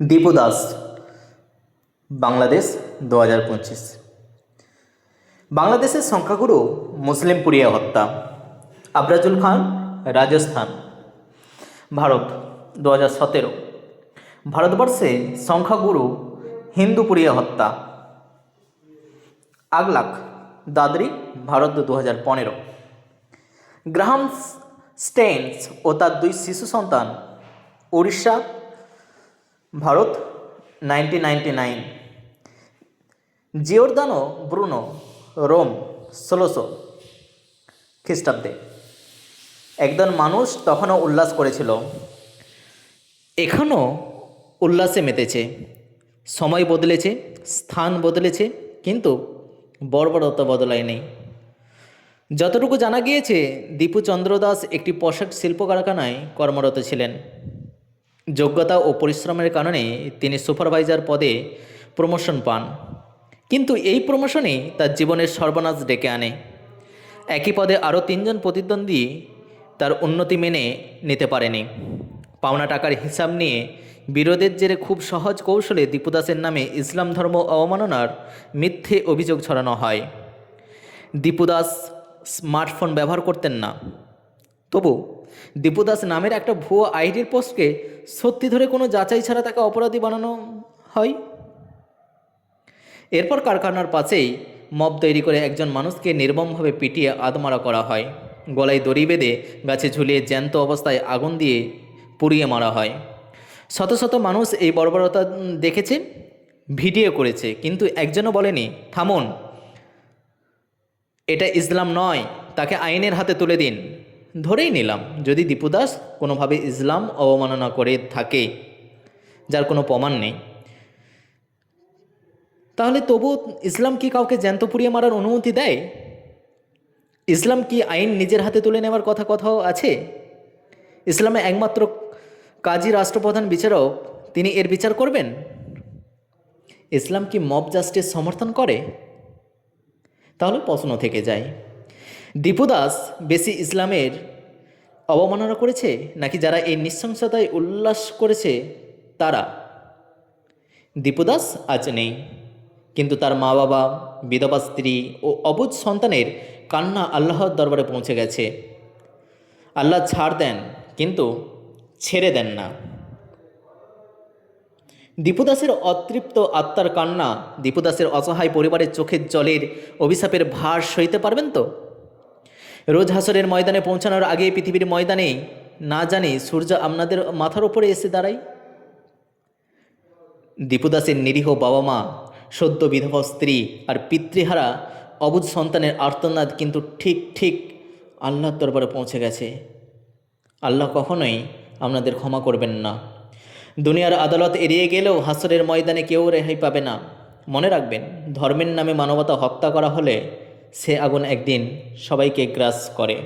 দীপু দাস, বাংলাদেশ 2025। বাংলাদেশের সংখ্যাগুরু মুসলিম পুড়িয়ে হত্যা। আবরাজুল খান, রাজস্থান। ভারত 2017। ভারতবর্ষে সংখ্যাগুরু হিন্দু পুড়িয়ে হত্যা। আগলাক, দাদরি, ভারত 2015। গ্রাহাম স্টেইনস ও তার 2 শিশু সন্তান, উড়িষ্যা, ভারত 1999। জিওরদানো ব্রুনো, রোম 1600 খ্রিস্টাব্দে। একদল মানুষ তখনও উল্লাস করেছিল, এখনও উল্লাসে মেতেছে। সময় বদলেছে, স্থান বদলেছে, কিন্তু বর্বরতা বদলায়নি। যতটুকু জানা গিয়েছে, দীপু চন্দ্র দাস একটি পোশাক শিল্প কারখানায় কর্মরত ছিলেন। যোগ্যতা ও পরিশ্রমের কারণে তিনি সুপারভাইজার পদে প্রমোশন পান, কিন্তু এই প্রমোশনই তার জীবনের সর্বনাশ ডেকে আনে। একই পদে আরও 3 জন প্রতিদ্বন্দ্বী তার উন্নতি মেনে নিতে পারেনি। পাওনা টাকার হিসাব নিয়ে বিরোধের জেরে খুব সহজ কৌশলে দীপু দাসের নামে ইসলাম ধর্ম অবমাননার মিথ্যে অভিযোগ ছড়ানো হয়। দীপু দাস স্মার্টফোন ব্যবহার করতেন না, তবু দীপু দাস নামের একটা ভুয়ো আইডির পোস্টকে সত্যি ধরে কোনো যাচাই ছাড়া তাকে অপরাধী বানানো হয়। এরপর কারখানার পাশেই মব তৈরি করে একজন মানুষকে নির্মমভাবে পিটিয়ে আধমারা করা হয়। গলায় দড়ি বেঁধে গাছে ঝুলিয়ে জ্যান্ত অবস্থায় আগুন দিয়ে পুড়িয়ে মারা হয়। শত শত মানুষ এই বর্বরতা দেখেছে, ভিডিও করেছে, কিন্তু একজনও বলেনি থামুন, এটা ইসলাম নয়, তাকে আইনের হাতে তুলে দিন। ধরেই নিলাম, যদি দীপু দাস কোনোভাবে ইসলাম অবমাননা করে থাকে, যার কোনো প্রমাণ নেই, তাহলে তবু ইসলাম কি কাউকে জ্যান্ত পুড়িয়ে মারার অনুমতি দেয়? ইসলাম কি আইন নিজের হাতে তুলে নেওয়ার কোথাও আছে? ইসলামে একমাত্র কাজী রাষ্ট্রপ্রধান বিচারক, তিনি এর বিচার করবেন। ইসলাম কি মব জাস্টিস সমর্থন করে? তাহলে প্রশ্ন থেকে যায়, দীপু দাস বেশি ইসলামের অবমাননা করেছে, নাকি যারা এই নৃশংসতায় উল্লাস করেছে তারা? দীপু দাস আজ নেই, কিন্তু তার মা বাবা, বিধবা স্ত্রী ও অবুঝ সন্তানের কান্না আল্লাহর দরবারে পৌঁছে গেছে। আল্লাহ ছাড় দেন, কিন্তু ছেড়ে দেন না। দীপু দাসের অতৃপ্ত আত্মার কান্না, দীপু দাসের অসহায় পরিবারের চোখের জলের অভিশাপের ভার সইতে পারবেন তো? রোজ হাসরের ময়দানে পৌঁছানোর আগে পৃথিবীর ময়দানে না জানি সূর্য আপনাদের মাথার ওপরে এসে দাঁড়ায়। দীপু দাসের নিরীহ বাবা মা, সদ্য বিধবা স্ত্রী আর পিতৃহারা অবুঝ সন্তানের আর্তনাদ কিন্তু ঠিক ঠিক আল্লাহর দরবারে পৌঁছে গেছে। আল্লাহ কখনোই আপনাদের ক্ষমা করবেন না। দুনিয়ার আদালত এড়িয়ে গেলেও হাসরের ময়দানে কেউ রেহাই পাবে না। মনে রাখবেন, ধর্মের নামে মানবতা হত্যা করা হলে সে আগুন একদিন সবাইকে গ্রাস করে।